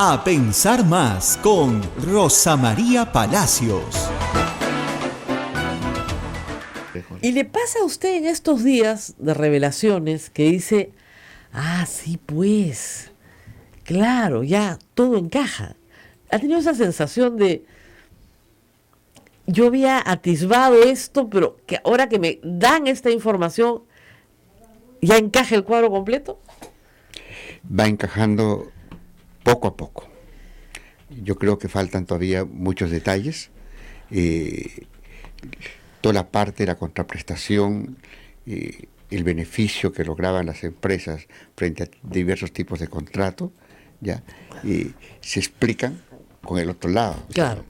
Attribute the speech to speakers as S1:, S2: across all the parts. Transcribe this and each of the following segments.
S1: A pensar más con Rosa María Palacios.
S2: ¿Y le pasa a usted en estos días de revelaciones que dice, sí pues, claro, ya todo encaja? ¿Ha tenido esa sensación de, yo había atisbado esto, pero que ahora que me dan esta información, ya encaja el cuadro completo?
S3: Va encajando poco a poco. Yo creo que faltan todavía muchos detalles. Toda la parte de la contraprestación, el beneficio que lograban las empresas frente a diversos tipos de contratos, ya se explican con el otro lado.
S2: Claro.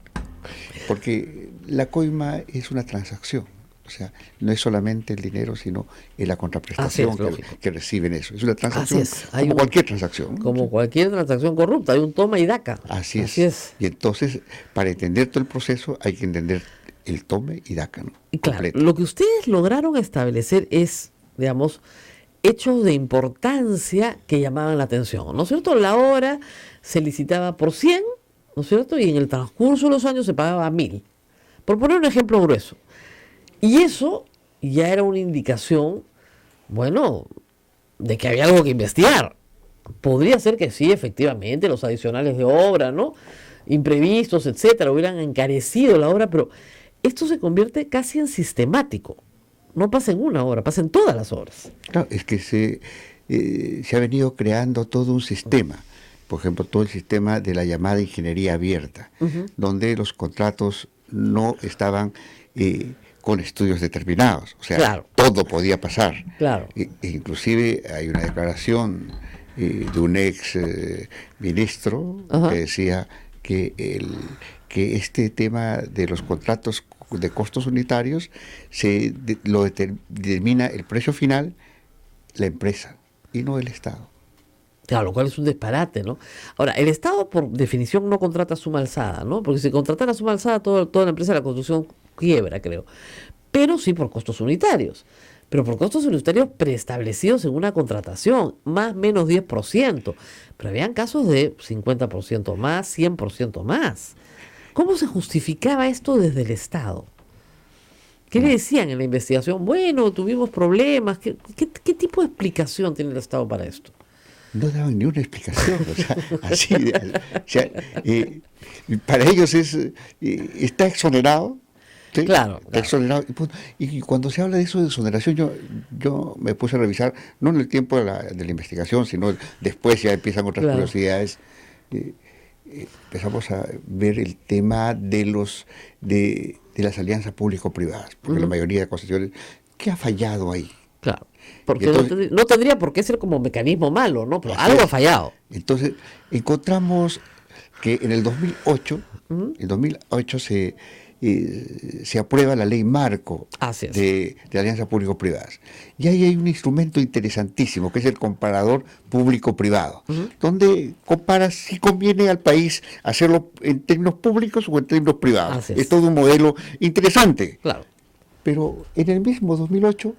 S3: Porque la coima es una transacción. O sea, no es solamente el dinero, sino la contraprestación que reciben eso. Es una transacción como cualquier transacción.
S2: Como cualquier transacción corrupta, hay un toma y daca.
S3: Así es. Y entonces, para entender todo el proceso, hay que entender el tome y daca, ¿no?
S2: Y claro, lo que ustedes lograron establecer es, digamos, hechos de importancia que llamaban la atención, ¿no es cierto? La hora se licitaba por 100, ¿no es cierto? Y en el transcurso de los años se pagaba 1000. Por poner un ejemplo grueso. Y eso ya era una indicación, bueno, de que había algo que investigar. Podría ser que sí, efectivamente, los adicionales de obra, ¿no? Imprevistos, etcétera, hubieran encarecido la obra, pero esto se convierte casi en sistemático. No pasa en una obra, pasa en todas las obras.
S3: Claro, es que se ha venido creando todo un sistema. Por ejemplo, todo el sistema de la llamada ingeniería abierta, donde los contratos no estaban con estudios determinados. O sea, todo podía pasar.
S2: Claro.
S3: Inclusive hay una declaración de un ex ministro que decía que este tema de los contratos de costos unitarios lo determina el precio final la empresa y no el Estado.
S2: Claro, lo cual es un disparate, ¿no? Ahora, el Estado por definición no contrata suma alzada, ¿no? Porque si contratara suma alzada, toda la empresa de la construcción quiebra, creo. Pero sí por costos unitarios. Pero por costos unitarios preestablecidos en una contratación, más o menos 10%. Pero habían casos de 50% más, 100% más. ¿Cómo se justificaba esto desde el Estado? ¿Qué le decían en la investigación? Bueno, tuvimos problemas. ¿Qué tipo de explicación tiene el Estado para esto?
S3: No daban ni una explicación, o sea, así, para ellos está exonerado, ¿sí?
S2: Claro.
S3: Está exonerado, y cuando se habla de eso de exoneración, yo me puse a revisar, no en el tiempo de la investigación, sino después ya empiezan otras curiosidades. Empezamos a ver el tema de las alianzas público-privadas, porque la mayoría de concesiones, ¿qué ha fallado ahí?
S2: Claro, porque entonces, no tendría por qué ser como mecanismo malo, ¿no? Pero algo ha fallado.
S3: Entonces, encontramos que en el 2008 se aprueba la ley marco de alianzas público-privadas. Y ahí hay un instrumento interesantísimo, que es el comparador público-privado, donde compara si conviene al país hacerlo en términos públicos o en términos privados. Es todo un modelo interesante.
S2: Claro.
S3: Pero en el mismo 2008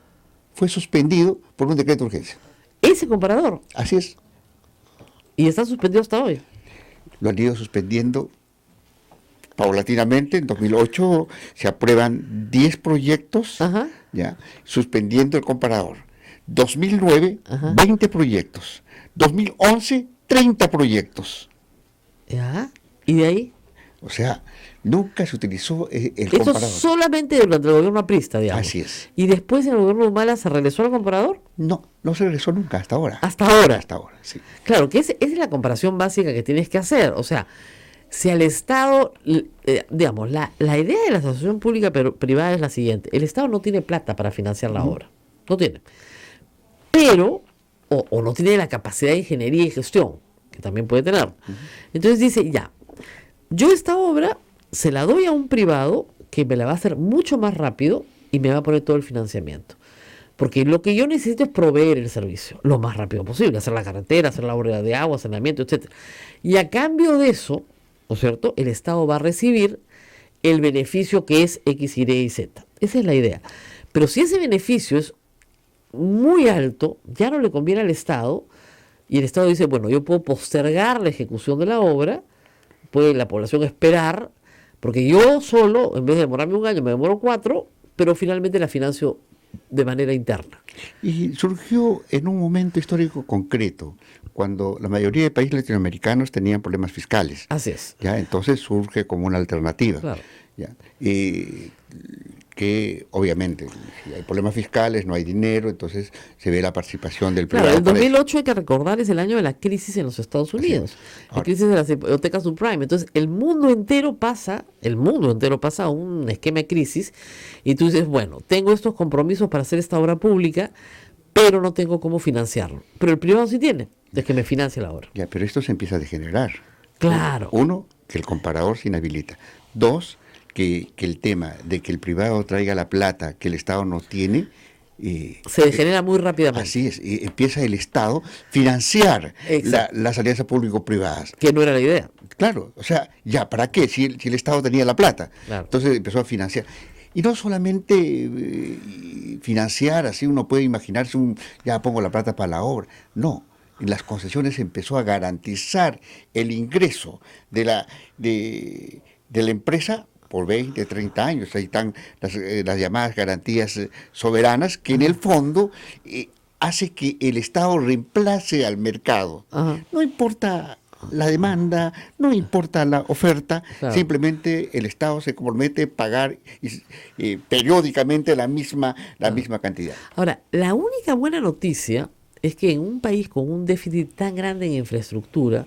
S3: fue suspendido por un decreto de urgencia.
S2: ¿Ese comparador?
S3: Así es.
S2: ¿Y está suspendido hasta hoy?
S3: Lo han ido suspendiendo paulatinamente. En 2008 se aprueban 10 proyectos, ya, suspendiendo el comparador. 2009, 20 proyectos. 2011, 30 proyectos.
S2: ¿Ya? ¿Y de ahí?
S3: O sea, nunca se utilizó el
S2: comparador.
S3: Eso
S2: solamente durante el gobierno aprista, digamos.
S3: Así es.
S2: ¿Y después en el gobierno de Humala se regresó al comparador?
S3: No se regresó nunca, hasta ahora.
S2: ¿Hasta ahora?
S3: Hasta ahora, sí.
S2: Claro, que esa es la comparación básica que tienes que hacer. O sea, si al Estado, digamos, la idea de la asociación pública privada es la siguiente. El Estado no tiene plata para financiar la obra. No tiene. Pero, o no tiene la capacidad de ingeniería y gestión, que también puede tener. Entonces dice, ya, yo esta obra se la doy a un privado que me la va a hacer mucho más rápido y me va a poner todo el financiamiento. Porque lo que yo necesito es proveer el servicio lo más rápido posible, hacer la carretera, hacer la obra de agua, saneamiento, etc. Y a cambio de eso, ¿no es cierto?, el Estado va a recibir el beneficio que es X, Y y Z. Esa es la idea. Pero si ese beneficio es muy alto, ya no le conviene al Estado y el Estado dice, bueno, yo puedo postergar la ejecución de la obra, puede la población esperar, porque yo solo, en vez de demorarme un año, me demoro 4, pero finalmente la financio de manera interna.
S3: Y surgió en un momento histórico concreto, cuando la mayoría de países latinoamericanos tenían problemas fiscales.
S2: Así es.
S3: ¿Ya? Entonces surge como una alternativa.
S2: Claro.
S3: ¿Ya? Y que obviamente, si hay problemas fiscales, no hay dinero, entonces se ve la participación del privado.
S2: Claro, el
S3: para eso.
S2: 2008 hay que recordar es el año de la crisis en los Estados Unidos, la
S3: Ahora,
S2: crisis de las hipotecas subprime. Entonces el mundo entero pasa a un esquema de crisis y tú dices, bueno, tengo estos compromisos para hacer esta obra pública, pero no tengo cómo financiarlo. Pero el privado sí tiene, es que me financie la obra.
S3: ya, pero esto se empieza a degenerar.
S2: Claro.
S3: Uno, que el comparador se inhabilita. Dos, que el tema de que el privado traiga la plata que el Estado no tiene,
S2: Se degenera muy rápidamente.
S3: así es, y empieza el Estado financiar
S2: Exacto.
S3: las alianzas público-privadas.
S2: Que no era la idea.
S3: Claro, o sea, ya, ¿para qué? Si el Estado tenía la plata.
S2: Claro.
S3: Entonces empezó a financiar. Y no solamente financiar, así uno puede imaginarse ya pongo la plata para la obra. No, en las concesiones empezó a garantizar el ingreso de la empresa por 20, 30 años. Ahí están las llamadas garantías soberanas, que en el fondo hace que el Estado reemplace al mercado.
S2: Ajá.
S3: No importa la demanda, no importa la oferta,
S2: Claro.
S3: simplemente el Estado se compromete a pagar periódicamente la misma cantidad.
S2: Ahora, la única buena noticia es que en un país con un déficit tan grande en infraestructura,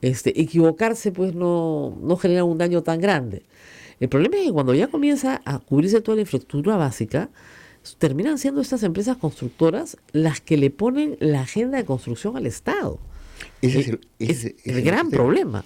S2: equivocarse pues no genera un daño tan grande. El problema es que cuando ya comienza a cubrirse toda la infraestructura básica, terminan siendo estas empresas constructoras las que le ponen la agenda de construcción al Estado.
S3: Ese es
S2: Es el gran problema.